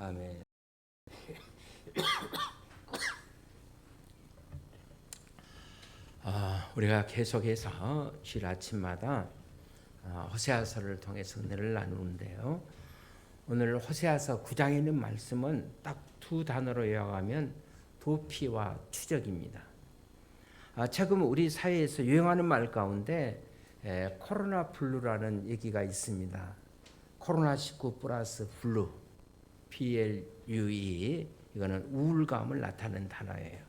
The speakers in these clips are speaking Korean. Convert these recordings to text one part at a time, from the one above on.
아멘. 우리가 계속해서 주일 아침마다 호세아서를 통해서 은혜를 나누는데요. 오늘 호세아서 9장에 있는 말씀은 딱 두 단어로 요약하면 도피와 추적입니다. 최근 우리 사회에서 유행하는 말 가운데 코로나 블루라는 얘기가 있습니다. 코로나19 플러스 블루, PLUE, 이거는 우울감을 나타내는 단어예요.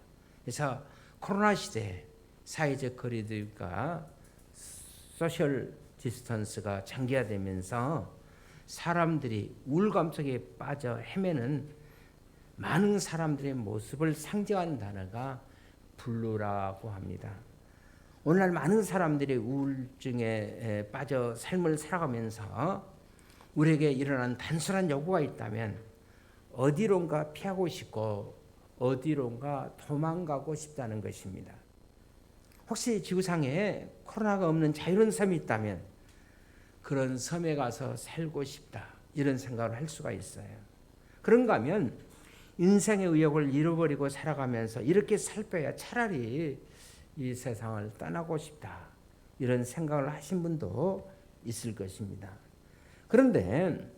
그래서 코로나 시대에 사회적 거리두기가 소셜 디스턴스가 장기화되면서 사람들이 우울감 속에 빠져 헤매는 많은 사람들의 모습을 상징하는 단어가 블루라고 합니다. 오늘날 많은 사람들이 우울증에 빠져 삶을 살아가면서 우리에게 일어난 단순한 요구가 있다면 어디론가 피하고 싶고 어디론가 도망가고 싶다는 것입니다. 혹시 지구상에 코로나가 없는 자유로운 섬이 있다면 그런 섬에 가서 살고 싶다, 이런 생각을 할 수가 있어요. 그런가 하면 인생의 의욕을 잃어버리고 살아가면서 이렇게 살 바에야 차라리 이 세상을 떠나고 싶다, 이런 생각을 하신 분도 있을 것입니다. 그런데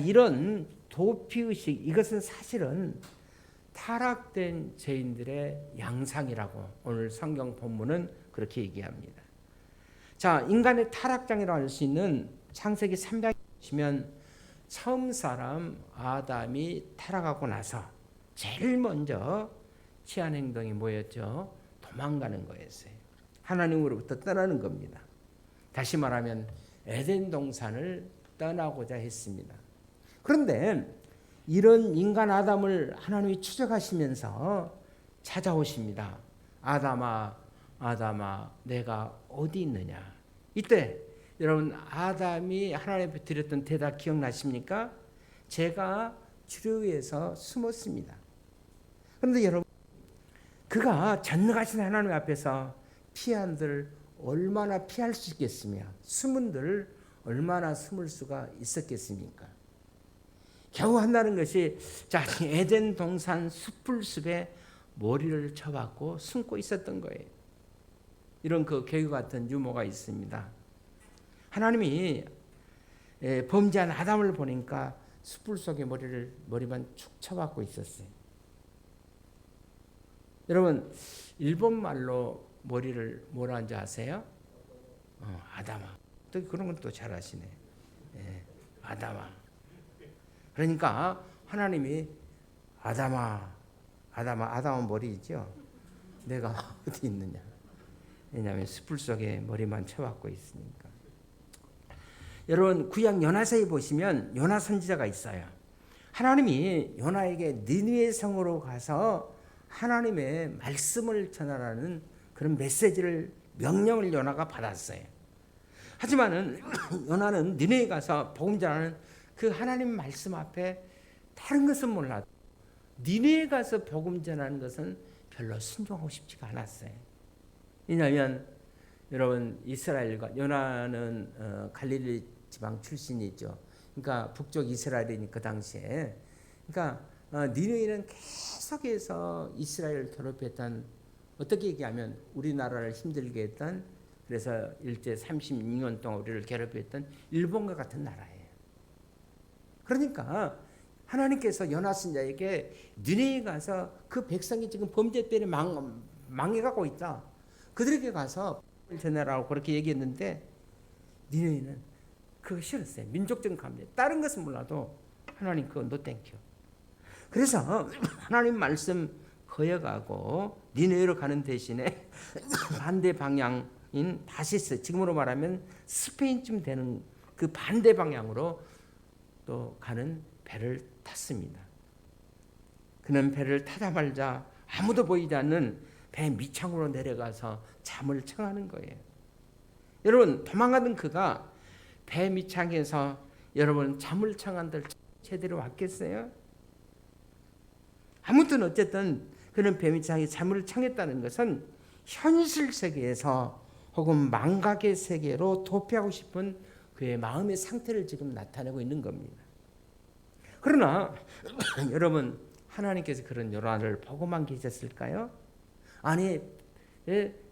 이런 도피의식, 이것은 사실은 타락된 죄인들의 양상이라고 오늘 성경 본문은 그렇게 얘기합니다. 인간의 타락장이라고 할 수 있는 창세기 3장에 보시면 처음 사람 아담이 타락하고 나서 제일 먼저 취한 행동이 뭐였죠? 도망가는 거였어요. 하나님으로부터 떠나는 겁니다. 다시 말하면 에덴 동산을 떠나고자 했습니다. 그런데 이런 인간 아담을 하나님이 추적하시면서 찾아오십니다. 아담아, 아담아, 내가 어디 있느냐? 이때 여러분, 아담이 하나님께 드렸던 대답 기억나십니까? 제가 주를 위해서 숨었습니다. 그런데 여러분, 그가 전능하신 하나님 앞에서 피한들 얼마나 피할 수 있겠으며 숨은들 얼마나 숨을 수가 있었겠습니까? 겨우 한다는 것이 에덴 동산 숯불숲에 머리를 쳐박고 숨고 있었던 거예요. 이런 그 개그 같은 유머가 있습니다. 하나님이 범죄한 아담을 보니까 숯불 속에 머리만 축 쳐박고 있었어요. 여러분, 일본 말로 머리를 뭐라 하는지 아세요? 아담아. 또 그런 건 또 잘 아시네. 아담아. 그러니까 하나님이 아담아 머리죠. 내가 어디 있느냐? 왜냐하면 숯불 속에 머리만 쳐박고 있으니까. 여러분, 구약 요나서에 보시면 요나 선지자가 있어요. 하나님이 요나에게 니느웨 성으로 가서 하나님의 말씀을 전하라는 그런 메시지를, 명령을 요나가 받았어요. 하지만은 요나는 니느웨에 가서 복음 전하는 그 하나님 말씀 앞에 다른 것은 몰라도 니느웨에 가서 복음 전하는 것은 별로 순종하고 싶지가 않았어요. 왜냐하면 여러분, 이스라엘과 요나는 갈릴리 지방 출신이죠. 그러니까 북쪽 이스라엘이니 그 당시에. 그러니까 니느웨는 계속해서 이스라엘을 괴롭혔던, 어떻게 얘기하면 우리나라를 힘들게 했던, 그래서 일제 36년 동안 우리를 괴롭혔던 일본과 같은 나라예요. 그러니까 하나님께서 요나 선지자에게 니느웨에 가서 그 백성이 지금 범죄 때문에 망해가고 있다, 그들에게 가서 전해라고 그렇게 얘기했는데 니느웨는 그거 싫었어요. 민족적 감정. 다른 것은 몰라도 하나님 그거 노 땡큐. 그래서 하나님 말씀 거역하고 니느웨로 가는 대신에 반대 방향인 다시스, 지금으로 말하면 스페인쯤 되는 그 반대 방향으로 또 가는 배를 탔습니다. 그는 배를 타자마자 아무도 보이지 않는 배 밑창으로 내려가서 잠을 청하는 거예요. 여러분, 도망가던 그가 배 밑창에서 여러분 잠을 청한들 제대로 왔겠어요? 아무튼 어쨌든 그는 배 밑창에 잠을 청했다는 것은 현실 세계에서 혹은 망각의 세계로 도피하고 싶은 그의 마음의 상태를 지금 나타내고 있는 겁니다. 그러나 여러분, 하나님께서 그런 요나를 보고만 계셨을까요? 아니,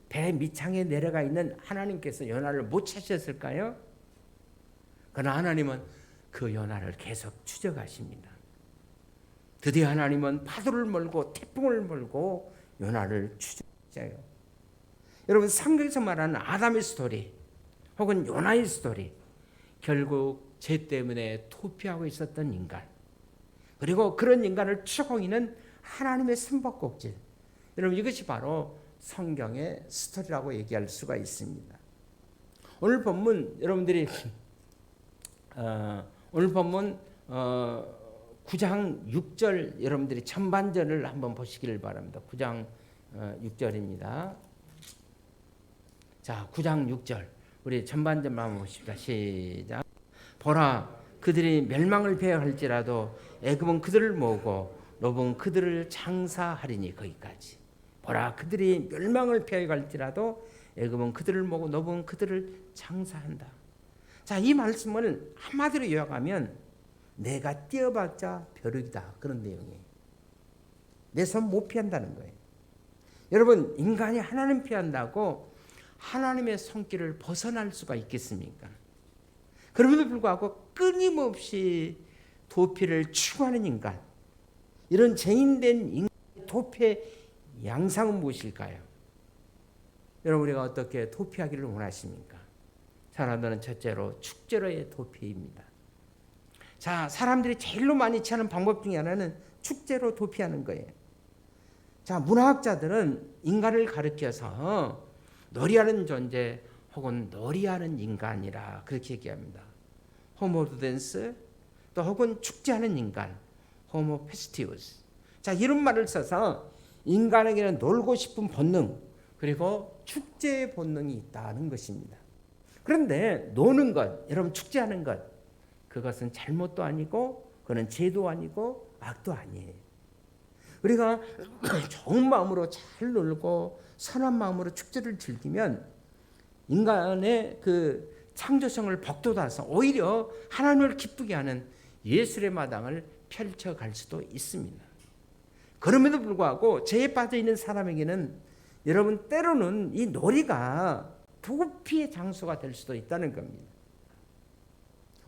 배 밑창에 내려가 있는 하나님께서 요나를 못 찾으셨을까요? 그러나 하나님은 그 요나를 계속 추적하십니다. 드디어 하나님은 파도를 몰고 태풍을 몰고 요나를 추적하셔요. 여러분, 성경에서 말하는 아담의 스토리 혹은 요나의 스토리, 결국 죄 때문에 도피하고 있었던 인간, 그리고 그런 인간을 추궁이는 하나님의 숨바꼭질, 여러분, 이것이 바로 성경의 스토리라고 얘기할 수가 있습니다. 오늘 본문 여러분들이 오늘 본문 9장 6절 여러분들이 전반전을 한번 보시기를 바랍니다. 9장 6절입니다. 자, 9장 6절 우리 전반전만 한번 보십시다. 시작. 보라, 그들이 멸망을 배회할지라도 애굽은 그들을 모으고 노부는 그들을 장사하리니. 거기까지. 보라, 그들이 멸망을 배회할지라도 애굽은 그들을 모으고 노부는 그들을 장사한다. 자, 이 말씀을 한마디로 요약하면 내가 뛰어봤자 벼룩이다, 그런 내용이에요. 내 손 못 피한다는 거예요. 여러분, 인간이 하나님 피한다고 하나님의 손길을 벗어날 수가 있겠습니까? 그럼에도 불구하고 끊임없이 도피를 추구하는 인간, 이런 죄인된 인간의 도피의 양상은 무엇일까요? 여러분, 우리가 어떻게 도피하기를 원하십니까? 사람들은 첫째로 축제로의 도피입니다. 자, 사람들이 제일로 많이 취하는 방법 중에 하나는 축제로 도피하는 거예요. 자, 문화학자들은 인간을 가리켜서 놀이하는 존재 혹은 놀이하는 인간이라 그렇게 얘기합니다. 호모루덴스, 또 혹은 축제하는 인간, 호모 페스티우스. 자, 이런 말을 써서 인간에게는 놀고 싶은 본능, 그리고 축제의 본능이 있다는 것입니다. 그런데 노는 것, 여러분, 축제하는 것, 그것은 잘못도 아니고 그건 죄도 아니고 악도 아니에요. 우리가 좋은 마음으로 잘 놀고 선한 마음으로 축제를 즐기면 인간의 그 창조성을 복돋아서 오히려 하나님을 기쁘게 하는 예술의 마당을 펼쳐갈 수도 있습니다. 그럼에도 불구하고 죄에 빠져 있는 사람에게는 여러분, 때로는 이 놀이가 도피의 장소가 될 수도 있다는 겁니다.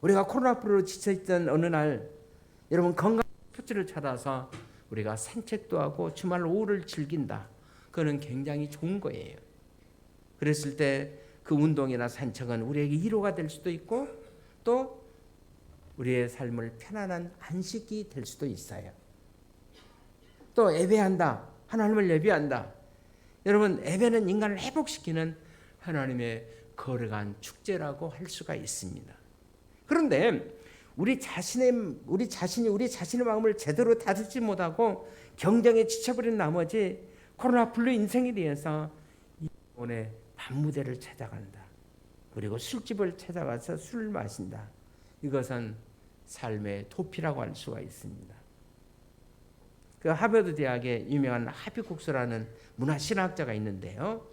우리가 코로나19로 지쳐있던 어느 날 여러분, 건강 스포츠를 찾아서 우리가 산책도 하고 주말 오후를 즐긴다. 그거는 굉장히 좋은 거예요. 그랬을 때 그 운동이나 산책은 우리에게 위로가 될 수도 있고 또 우리의 삶을 편안한 안식이 될 수도 있어요. 또 예배한다. 하나님을 예배한다. 여러분, 예배는 인간을 회복시키는 하나님의 거룩한 축제라고 할 수가 있습니다. 그런데 우리 자신이 우리 자신의 마음을 제대로 다듬지 못하고 경쟁에 지쳐버린 나머지 코로나 블루 인생에 대해서 오늘 밤무대를 찾아간다. 그리고 술집을 찾아가서 술을 마신다. 이것은 삶의 도피라고 할 수가 있습니다. 그 하버드 대학의 유명한 하비국스라는 문화신학자가 있는데요.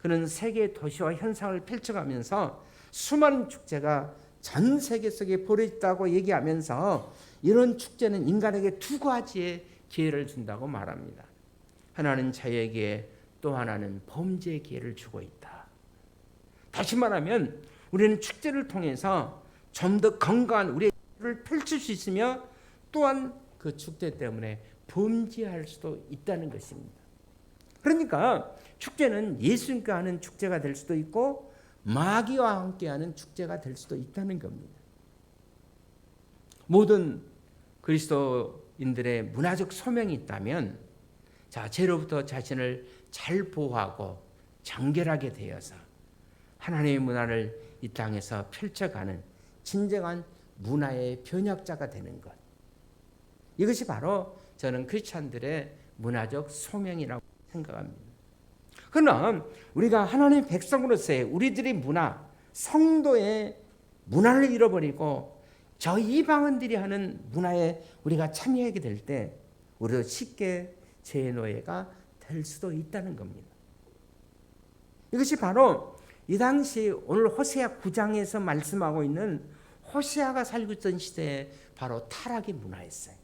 그는 세계 도시와 현상을 펼쳐가면서 수많은 축제가 전 세계 속에 벌어졌다고 얘기하면서 이런 축제는 인간에게 두 가지의 기회를 준다고 말합니다. 하나는 자유의 기회, 또 하나는 범죄의 기회를 주고 있다. 다시 말하면 우리는 축제를 통해서 좀 더 건강한 우리의 를 펼칠 수 있으며 또한 그 축제 때문에 범죄할 수도 있다는 것입니다. 그러니까 축제는 예수님과 하는 축제가 될 수도 있고 마귀와 함께하는 축제가 될 수도 있다는 겁니다. 모든 그리스도인들의 문화적 소명이 있다면, 자, 죄로부터 자신을 잘 보호하고 정결하게 되어서 하나님의 문화를 이 땅에서 펼쳐가는 진정한 문화의 변혁자가 되는 것. 이것이 바로 저는 크리스찬들의 문화적 소명이라고 생각합니다. 그러나 우리가 하나님의 백성으로서의 우리들의 문화, 성도의 문화를 잃어버리고 저 이방인들이 하는 문화에 우리가 참여하게 될 때 우리도 쉽게 죄의 노예가 될 수도 있다는 겁니다. 이것이 바로 이 당시 오늘 호세아 9장에서 말씀하고 있는 호세아가 살고 있던 시대에 바로 타락의 문화였어요.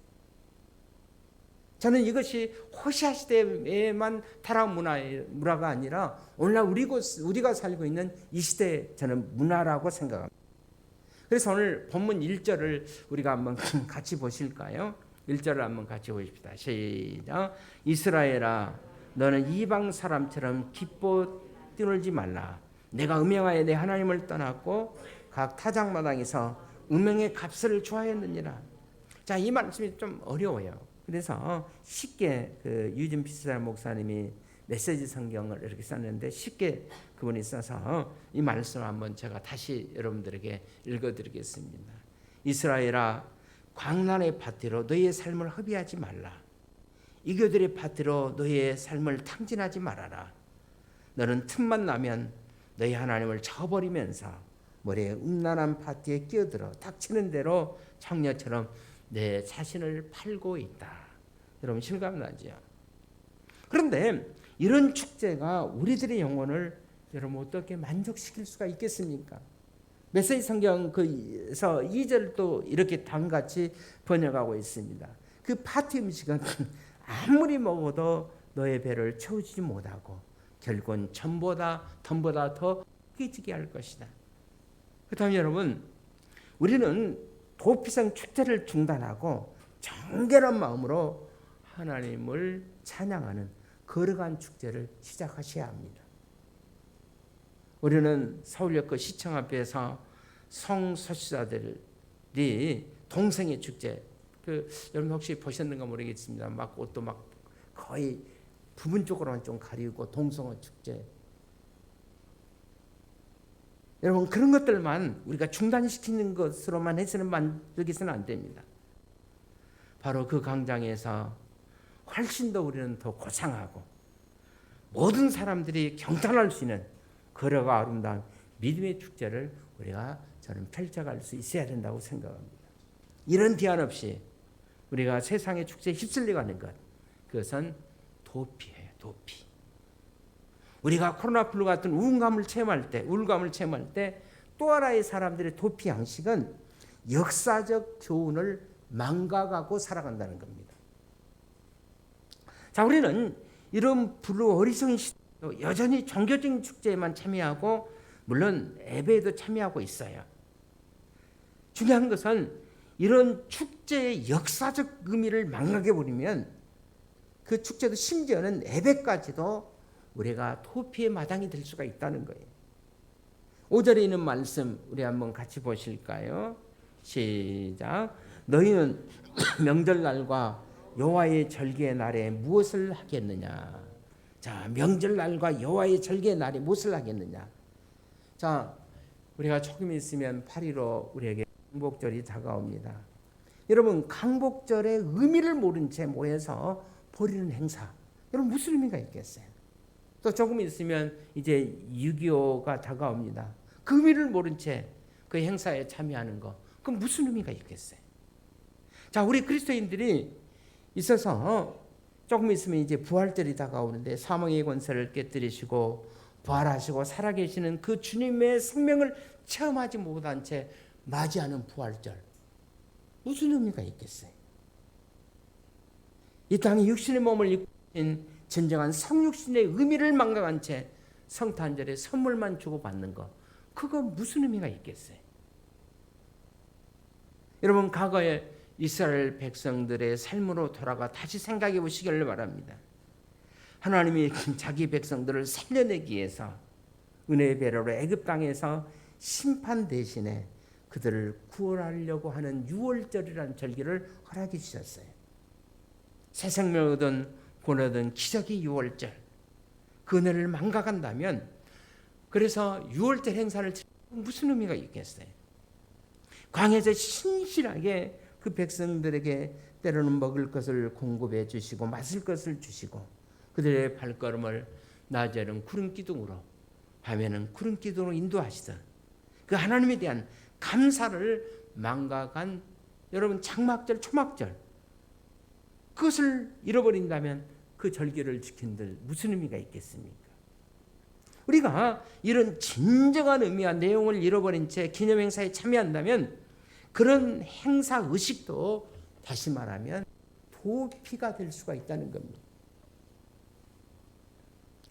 저는 이것이 호세아 시대에만 타락 문화가 아니라 오늘날 우리가 살고 있는 이 시대의 저는 문화라고 생각합니다. 그래서 오늘 본문 1절을 우리가 한번 같이 보실까요? 1절을 한번 같이 보십시다. 시작. 이스라엘아, 너는 이방 사람처럼 기뻐 뛰놀지 말라. 내가 음행하여 내 하나님을 떠났고 각 타작마당에서 음행의 값을 좋아했느니라. 자, 이 말씀이 좀 어려워요. 그래서 쉽게 유진 피스달 목사님이 메시지 성경을 이렇게 썼는데 쉽게 그분이 써서 이 말씀을 한번 제가 다시 여러분들에게 읽어드리겠습니다. 이스라엘아, 광란의 밭으로 너희의 삶을 허비하지 말라. 이교들의 밭으로 너희의 삶을 탕진하지 말아라. 너는 틈만 나면 너희 하나님을 저버리면서 머리에 음란한 파티에 끼어들어 닥치는 대로 청녀처럼 내 자신을 팔고 있다. 여러분 실감나죠? 그런데 이런 축제가 우리들의 영혼을 여러분 어떻게 만족시킬 수가 있겠습니까? 메시지 성경에서 2절도 이렇게 다음같이 번역하고 있습니다. 그 파티 음식은 아무리 먹어도 너의 배를 채우지 못하고 결국은 덤보다 더 깨지게 할 것이다. 그렇다면 여러분, 우리는 도피성 축제를 중단하고 정결한 마음으로 하나님을 찬양하는 거룩한 축제를 시작하셔야 합니다. 우리는 서울역그 시청 앞에서 성소수자들이 동성애 축제, 여러분 혹시 보셨는가 모르겠습니다. 막 옷도 막 거의 부분적으로만 좀 가리고 동성애 축제. 여러분 그런 것들만 우리가 중단시키는 것으로만 해서는 만들기서는 안 됩니다. 바로 그 광장에서 훨씬 더 우리는 더 고상하고 모든 사람들이 경탄할 수 있는 거룩하고 아름다운 믿음의 축제를 우리가 저는 펼쳐갈 수 있어야 된다고 생각합니다. 이런 제한 없이 우리가 세상의 축제에 휩쓸려 가는 것, 그것은 도피예요. 도피. 우리가 코로나 플루 같은 우울감을 체험할 때 또 하나의 사람들의 도피 양식은 역사적 교훈을 망각하고 살아간다는 겁니다. 자, 우리는 이런 불우 어리석은 시대도 여전히 종교적인 축제에만 참여하고 물론 예배에도 참여하고 있어요. 중요한 것은 이런 축제의 역사적 의미를 망각해버리면 그 축제도 심지어는 예배까지도 우리가 도피의 마당이 될 수가 있다는 거예요. 5절에 있는 말씀 우리 한번 같이 보실까요? 시작. 너희는 명절날과 여호와의 절기의 날에 무엇을 하겠느냐? 자, 명절날과 여호와의 절기의 날에 무엇을 하겠느냐? 자, 우리가 조금 있으면 8.15 우리에게 강복절이 다가옵니다. 여러분, 강복절의 의미를 모른 채 모여서 벌이는 행사, 여러분 무슨 의미가 있겠어요? 또 조금 있으면 이제 6.25가 다가옵니다. 그 의미를 모른 채 그 행사에 참여하는 거, 그럼 무슨 의미가 있겠어요? 자, 우리 그리스도인들이 있어서 조금 있으면 이제 부활절이 다가오는데 사망의 권세를 깨뜨리시고 부활하시고 살아계시는 그 주님의 생명을 체험하지 못한 채 맞이하는 부활절, 무슨 의미가 있겠어요? 이 땅에 육신의 몸을 입고 있는 진정한 성육신의 의미를 망각한 채 성탄절에 선물만 주고받는 것, 그거 무슨 의미가 있겠어요? 여러분, 과거에 이스라엘 백성들의 삶으로 돌아가 다시 생각해 보시기를 바랍니다. 하나님이 자기 백성들을 살려내기 위해서 은혜의 배로로 애굽 땅에서 심판 대신에 그들을 구원하려고 하는 유월절이라는 절기를 허락해 주셨어요. 새 생명을 얻은 구원 얻은 기적의 유월절, 그 은혜를 망각한다면, 그래서 유월절 행사를 무슨 의미가 있겠어요? 광야에서 신실하게 그 백성들에게 때로는 먹을 것을 공급해 주시고 마실 것을 주시고 그들의 발걸음을 낮에는 구름 기둥으로 밤에는 구름 기둥으로 인도하시던 그 하나님에 대한 감사를 망각한 여러분 장막절, 초막절, 그것을 잃어버린다면 그 절기를 지킨들 무슨 의미가 있겠습니까? 우리가 이런 진정한 의미와 내용을 잃어버린 채 기념행사에 참여한다면 그런 행사 의식도 다시 말하면 도피가 될 수가 있다는 겁니다.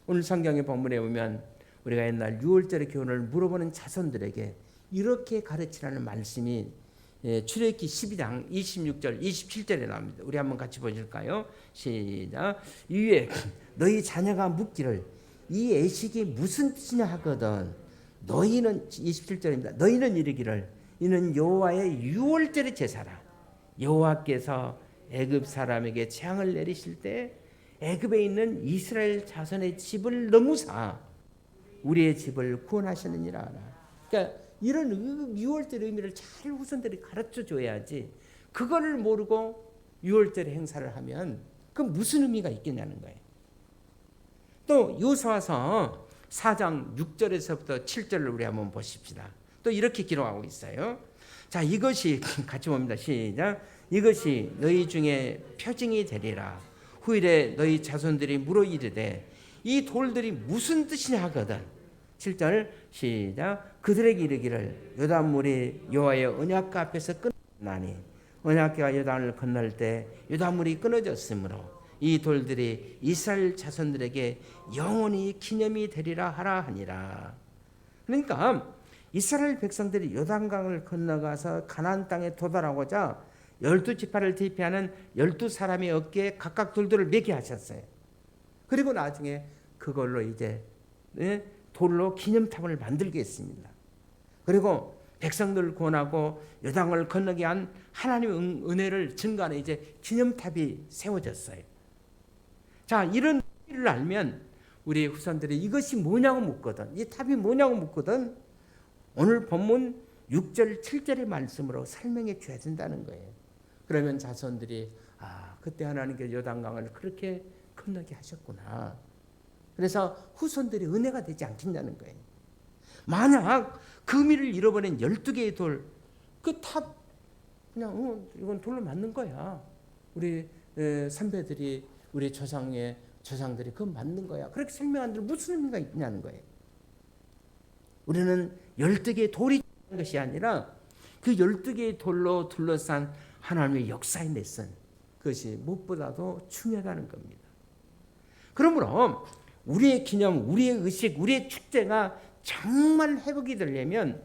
오늘 성경의 본문에 보면 우리가 옛날 유월절의 교훈을 물어보는 자손들에게 이렇게 가르치라는 말씀이 출애굽기 12장 26절 27절에 나옵니다. 우리 한번 같이 보실까요? 시작. 이에 너희 자녀가 묻기를 이 애식이 무슨 뜻이냐 하거든 너희는 27절입니다. 너희는 이르기를 이는 여호와의 유월절의 제사라. 여호와께서 애굽 사람에게 재앙을 내리실 때 애굽에 있는 이스라엘 자손의 집을 넘으사 우리의 집을 구원하시느니라 하라. 그러니까 이런 유월절 의미를 잘 후손들이 가르쳐 줘야지 그거를 모르고 유월절의 행사를 하면 그 무슨 의미가 있겠냐는 거예요. 또 요수아서 4장 6절에서부터 7절을 우리 한번 보십시다. 또 이렇게 기록하고 있어요. 자, 이것이 같이 봅니다. 시작. 이것이 너희 중에 표징이 되리라. 후일에 너희 자손들이 물어 이르되 이 돌들이 무슨 뜻이냐 하거든. 7절 시작. 그들에게 이르기를 요단물이 여호와의 언약궤 앞에서 끊어나니 언약궤가 요단을 건널 때 요단물이 끊어졌으므로 이 돌들이 이스라엘 자손들에게 영원히 기념이 되리라 하라 하니라. 그러니까 이스라엘 백성들이 요단강을 건너가서 가나안 땅에 도달하고자 12지파를 대표하는 12사람의 어깨에 각각 돌들을 매게 하셨어요. 그리고 나중에 그걸로 이제 돌로 기념탑을 만들게 했습니다. 그리고 백성들을 구원하고 요단강을 건너게 한 하나님의 은혜를 증거하는 이제 기념탑이 세워졌어요. 자, 이런 일을 알면 우리 후손들이 이것이 뭐냐고 묻거든. 이 탑이 뭐냐고 묻거든. 오늘 본문 6절 7절의 말씀으로 설명해 줘야 된다는 거예요. 그러면 자손들이 그때 하나님께서 요단강을 그렇게 건너게 하셨구나. 그래서 후손들이 은혜가 되지 않겠냐는 거예요. 만약 그 의미를 잃어버린 12개의 돌, 그 탑 그냥 이건 돌로 맞는 거야. 우리 선배들이 우리 조상들이 그건 맞는 거야. 그렇게 설명하는데 무슨 의미가 있냐는 거예요. 우리는 12개의 돌이 것이 아니라 그 12개의 돌로 둘러싼 하나님의 역사의 레슨, 그것이 무엇보다도 중요하다는 겁니다. 그러므로 우리의 기념, 우리의 의식, 우리의 축제가 정말 회복이 되려면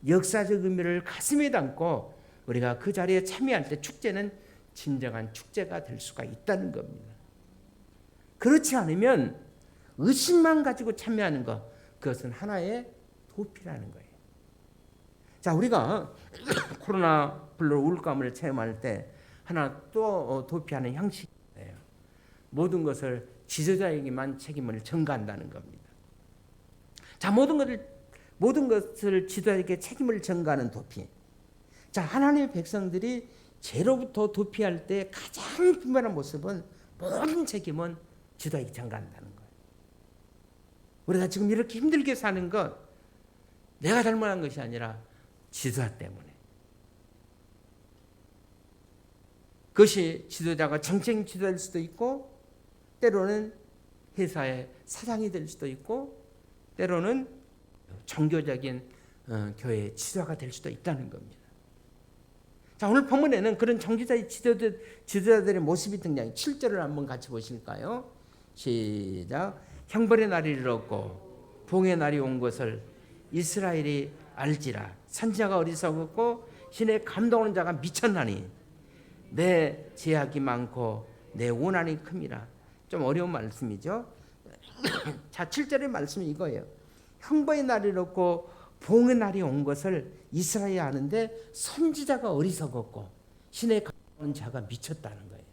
역사적 의미를 가슴에 담고 우리가 그 자리에 참여할 때 축제는 진정한 축제가 될 수가 있다는 겁니다. 그렇지 않으면 의식만 가지고 참여하는 것, 그것은 하나의 도피라는 거예요. 자, 우리가 코로나 블루 우울감을 체험할 때 하나 또 도피하는 형식이 있어요. 모든 것을 지도자에게만 책임을 전가한다는 겁니다. 자, 모든 것을 지도자에게 책임을 전가하는 도피. 자, 하나님의 백성들이 죄로부터 도피할 때 가장 분명한 모습은 모든 책임은 지도자에게 전가한다는 거예요. 우리가 지금 이렇게 힘들게 사는 것 내가 잘못한 것이 아니라 지도자 때문에. 그것이 지도자가 정책 지도자일 수도 있고 때로는 회사의 사장이 될 수도 있고 때로는 종교적인 교회의 지도자가 될 수도 있다는 겁니다. 자, 오늘 본문에는 그런 종교자의 지도자들의 모습이 등장해요. 7절을 한번 같이 보실까요? 시작. 형벌의 날이 이르렀고 봉의 날이 온 것을 이스라엘이 알지라. 선지자가 어리석었고 신의 감동하는 자가 미쳤나니 내 제약이 많고 내 원한이 큼이라. 좀 어려운 말씀이죠. 자, 7절의 말씀이 이거예요. 형벌의 날이 이르렀고 봉의 날이 온 것을 이스라엘이 아는데 선지자가 어리석었고 신의 감동하는 자가 미쳤다는 거예요.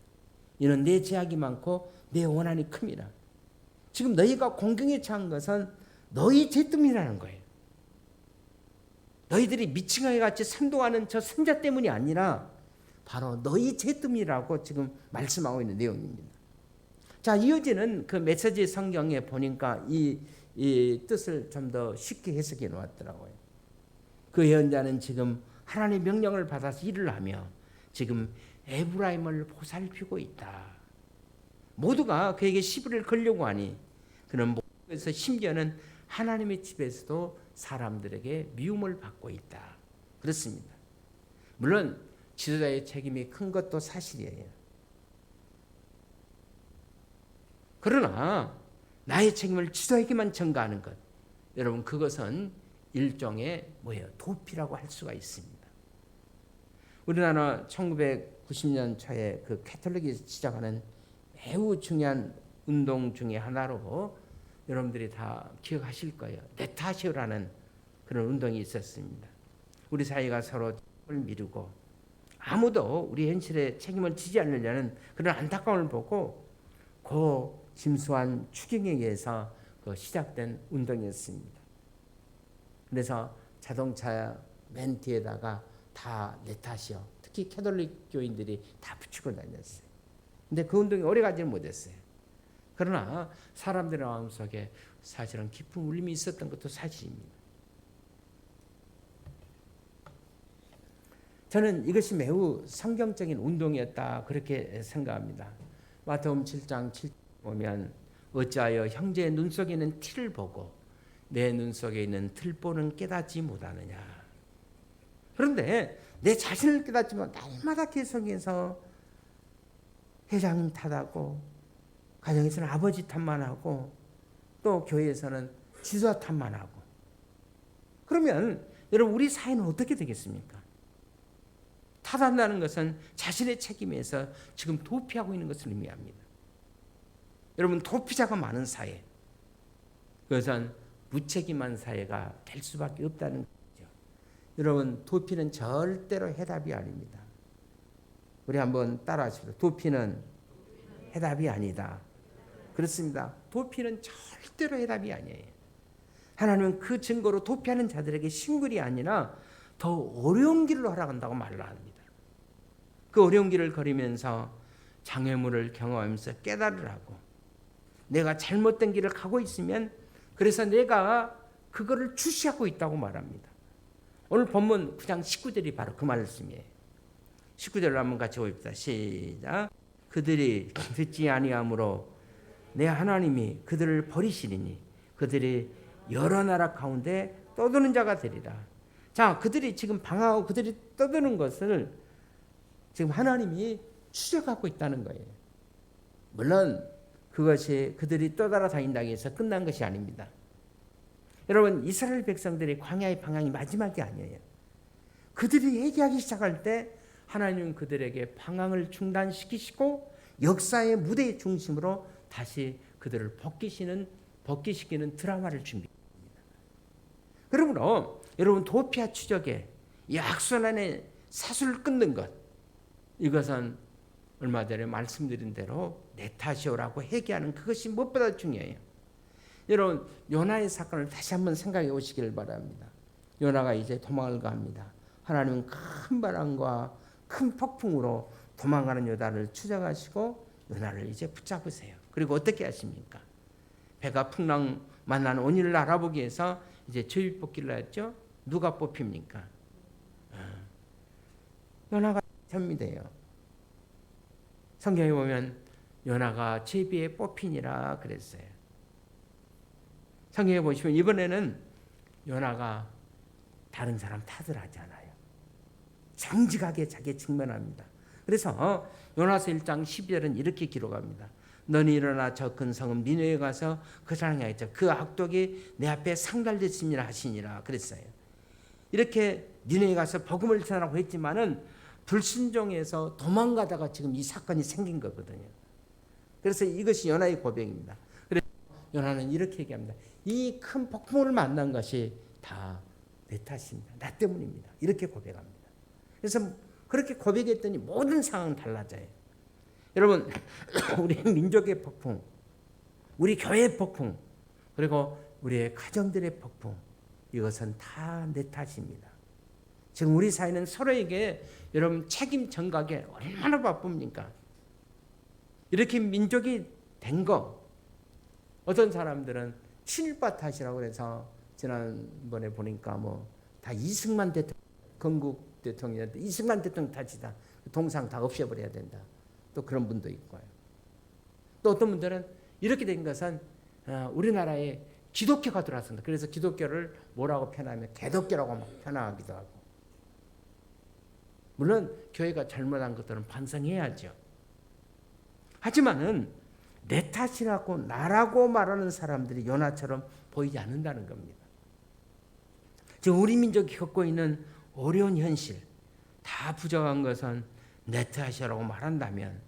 이는 내 제약이 많고 내 원한이 큼이라. 지금 너희가 공경에 처한 것은 너희 죄 때문이라는 거예요. 너희들이 미친아이 같이 선동하는 저 선자 때문이 아니라 바로 너희 죄 때문이라고 지금 말씀하고 있는 내용입니다. 자, 이어지는 그 메시지 성경에 보니까 이 뜻을 좀 더 쉽게 해석해 놓았더라고요. 그 예언자는 지금 하나님의 명령을 받아서 일을 하며 지금 에브라임을 보살피고 있다. 모두가 그에게 시비를 걸려고 하니 그는 모두에서 심지어는 하나님의 집에서도 사람들에게 미움을 받고 있다. 그렇습니다. 물론 지도자의 책임이 큰 것도 사실이에요. 그러나 나의 책임을 지도자에게만 전가하는 것, 여러분 그것은 일종의 도피라고 할 수가 있습니다. 우리나라 1990년 초에 그 캐톨릭이 시작하는 매우 중요한 운동 중에 하나로 여러분들이 다 기억하실 거예요. 네타시오라는 그런 운동이 있었습니다. 우리 사회가 서로 책임을 미루고 아무도 우리 현실에 책임을 지지 않으려는 그런 안타까움을 보고 그 심수한 추경에 의해서 시작된 운동이었습니다. 그래서 자동차 맨 뒤에다가 다 네타시오, 특히 캐톨릭 교인들이 다 붙이고 다녔어요. 근데 그 운동이 오래가지는 못했어요. 그러나 사람들의 마음속에 사실은 깊은 울림이 있었던 것도 사실입니다. 저는 이것이 매우 성경적인 운동이었다 그렇게 생각합니다. 마태복음 7장 7절 보면 어찌하여 형제의 눈 속에 있는 티를 보고 내 눈 속에 있는 틀보는 깨닫지 못하느냐. 그런데 내 자신을 깨닫지 못 날마다 계속해서 회장님 탓하고 가정에서는 아버지 탓만 하고 또 교회에서는 지도자 탓만 하고 그러면 여러분 우리 사회는 어떻게 되겠습니까? 탓한다는 것은 자신의 책임에서 지금 도피하고 있는 것을 의미합니다. 여러분 도피자가 많은 사회, 그것은 무책임한 사회가 될 수밖에 없다는 거죠. 여러분 도피는 절대로 해답이 아닙니다. 우리 한번 따라하십시오. 도피는 해답이 아니다. 그렇습니다. 도피는 절대로 해답이 아니에요. 하나님은 그 증거로 도피하는 자들에게 싱글이 아니라 더 어려운 길로 하라간다고 말을 합니다. 그 어려운 길을 걸으면서 장애물을 경험하면서 깨달으라고. 내가 잘못된 길을 가고 있으면 그래서 내가 그거를 주시하고 있다고 말합니다. 오늘 본문 9장 19절이 바로 그 말씀이에요. 19절로 한번 같이 봅시다. 시작. 그들이 듣지 아니하므로 내 하나님이 그들을 버리시리니 그들이 여러 나라 가운데 떠도는 자가 되리라. 자, 그들이 지금 방황하고 그들이 떠드는 것을 지금 하나님이 추적하고 있다는 거예요. 물론 그것이 그들이 떠돌아다닌다고 해서 끝난 것이 아닙니다. 여러분 이스라엘 백성들이 광야의 방황이 마지막이 아니에요. 그들이 회개하기 시작할 때 하나님은 그들에게 방황을 중단시키시고 역사의 무대의 중심으로 다시 그들을 복귀시키는 드라마를 준비합니다. 그러므로 여러분 도피와 추적에 이 악순환의 사슬을 끊는 것, 이것은 얼마 전에 말씀드린 대로 내 탓이오라고 회개하는 그것이 무엇보다 중요해요. 여러분 요나의 사건을 다시 한번 생각해 보시길 바랍니다. 요나가 이제 도망을 갑니다. 하나님은 큰 바람과 큰 폭풍으로 도망가는 요나를 추적하시고 요나를 이제 붙잡으세요. 그리고 어떻게 하십니까? 배가 풍랑 만나는 원인을 알아보기 위해서 이제 제비 뽑기를 했죠. 누가 뽑힙니까? 요나가 접니다요. 성경에 보면 요나가 제비에 뽑히니라 그랬어요. 성경에 보시면 이번에는 요나가 다른 사람 탓을 하지 않아요. 정직하게 자기에 직면합니다. 그래서 요나서 1장 12절은 이렇게 기록합니다. 너는 일어나 저 큰 성읍 니느웨에 가서 그 사람을 향하여 그 악독이 내 앞에 상달됐음이라 하시니라 그랬어요. 이렇게 니느웨에 가서 복음을 전하라고 했지만은 불순종해서 도망가다가 지금 이 사건이 생긴 거거든요. 그래서 이것이 요나의 고백입니다. 그래서 요나는 이렇게 얘기합니다. 이 큰 폭풍을 만난 것이 다 내 탓입니다. 나 때문입니다. 이렇게 고백합니다. 그래서 그렇게 고백했더니 모든 상황은 달라져요. 여러분 우리 민족의 폭풍, 우리 교회의 폭풍, 그리고 우리의 가정들의 폭풍, 이것은 다 내 탓입니다. 지금 우리 사회는 서로에게 여러분 책임 전가에 얼마나 바쁩니까? 이렇게 민족이 된 거, 어떤 사람들은 친일파 탓이라고 해서 지난번에 보니까 다 이승만 대통령, 건국 대통령한테 이승만 대통령 탓이다. 동상 다 없애버려야 된다. 또 그런 분도 있고요. 또 어떤 분들은 이렇게 된 것은 우리나라에 기독교가 들어왔습니다. 그래서 기독교를 뭐라고 표현하면 개독교라고 막 표현하기도 하고. 물론 교회가 잘못한 것들은 반성해야죠. 하지만은 내 탓이라고 나라고 말하는 사람들이 요나처럼 보이지 않는다는 겁니다. 지금 우리 민족이 겪고 있는 어려운 현실, 다 부정한 것은 내 탓이라고 말한다면,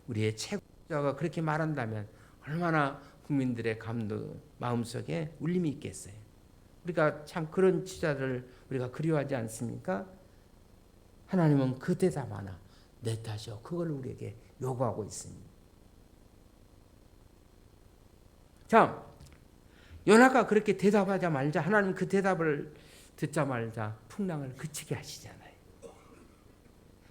우리의 최고자가 그렇게 말한다면 얼마나 국민들의 마음속에 울림이 있겠어요. 우리가 참 그런 지자를 우리가 그리워하지 않습니까? 하나님은 그 대답 하나, 내 탓이요, 그걸 우리에게 요구하고 있습니다. 자, 요나가 그렇게 대답하자마자 하나님 그 대답을 듣자마자 풍랑을 그치게 하시잖아요.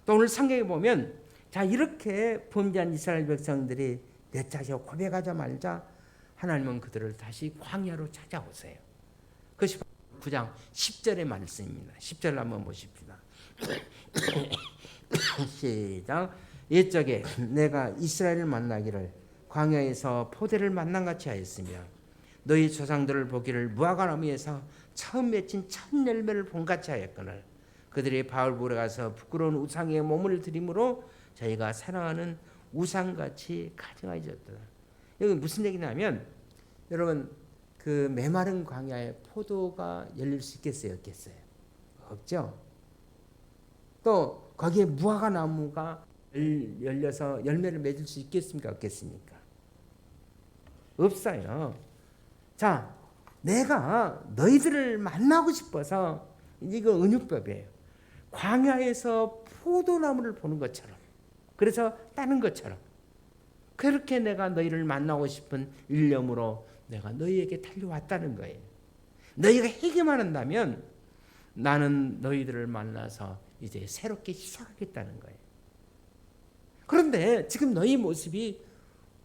또 오늘 성경에 보면 자, 이렇게 범죄한 이스라엘 백성들이 내 탓이요 고백하자마자 하나님은 그들을 다시 광야로 찾아오세요. 그것이 9장 10절의 말씀입니다. 10절 한번 보십시다. 시작. 옛적에 내가 이스라엘을 만나기를 광야에서 포도를 만난 같이 하였으며 너희 조상들을 보기를 무화과나무에서 처음 맺힌 첫 열매를 본 같이 하였거늘 그들이 바알볼에 가서 부끄러운 우상에 몸을 들이므로 저희가 사랑하는 우상같이 가증하여졌다. 여기 무슨 얘기냐면 여러분 그 메마른 광야에 포도가 열릴 수 있겠어요? 없겠어요? 없죠. 또 거기에 무화과나무가 열려서 열매를 맺을 수 있겠습니까? 없겠습니까? 없어요. 자, 내가 너희들을 만나고 싶어서 이거 은유법이에요. 광야에서 포도나무를 보는 것처럼 그래서 따는 것처럼 그렇게 내가 너희를 만나고 싶은 일념으로 내가 너희에게 달려왔다는 거예요. 너희가 해기만 한다면 나는 너희들을 만나서 이제 새롭게 시작하겠다는 거예요. 그런데 지금 너희 모습이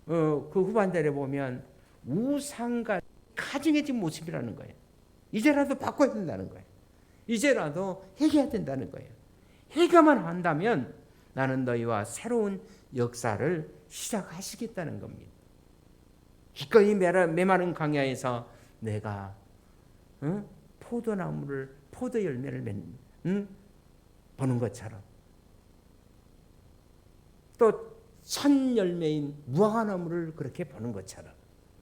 그 후반절에 보면 우상과 가증해진 모습이라는 거예요. 이제라도 바꿔야 된다는 거예요. 이제라도 회개해야 된다는 거예요. 회개만 한다면 나는 너희와 새로운 역사를 시작하시겠다는 겁니다. 기꺼이 메마른 광야에서 내가 포도 열매를 보는 것처럼 또 첫 열매인 무화과나무를 그렇게 보는 것처럼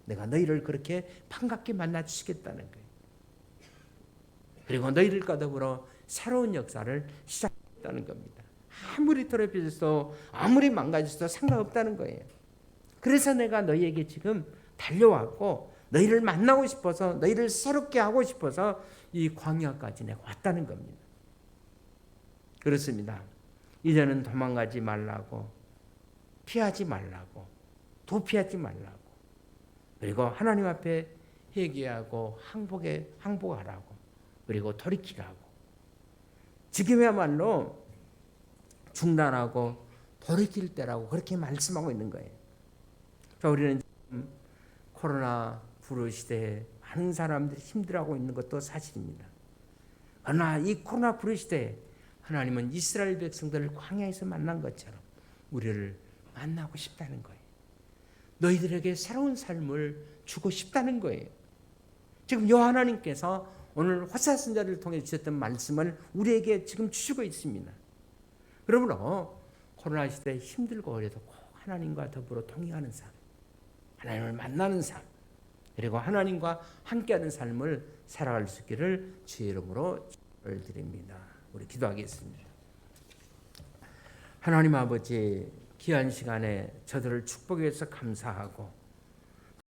내가 너희를 그렇게 반갑게 만나 주시겠다는 거예요. 그리고 너희들과 더불어 새로운 역사를 시작했다는 겁니다. 아무리 더럽혀져도 아무리 망가져도 상관없다는 거예요. 그래서 내가 너희에게 지금 달려왔고 너희를 만나고 싶어서 너희를 새롭게 하고 싶어서 이 광야까지 내가 왔다는 겁니다. 그렇습니다. 이제는 도망가지 말라고 피하지 말라고 도피하지 말라고 그리고 하나님 앞에 회개하고 항복하라고 그리고 돌이키라고 지금이야말로 중단하고 돌이킬 때라고 그렇게 말씀하고 있는 거예요. 그러니까 우리는 지금 코로나 불우 시대에 많은 사람들이 힘들어하고 있는 것도 사실입니다. 그러나 이 코로나 불우 시대에 하나님은 이스라엘 백성들을 광야에서 만난 것처럼 우리를 만나고 싶다는 거예요. 너희들에게 새로운 삶을 주고 싶다는 거예요. 지금 여호와님께서 오늘 호세아선지자를 통해 주셨던 말씀을 우리에게 지금 주시고 있습니다. 그러므로 코로나 시대에 힘들고 어려도 꼭 하나님과 더불어 동행하는 삶, 하나님을 만나는 삶, 그리고 하나님과 함께하는 삶을 살아갈 수 있기를 주의 이름으로 축원을 드립니다. 우리 기도하겠습니다. 하나님 아버지, 귀한 시간에 저들을 축복해 주셔서 감사하고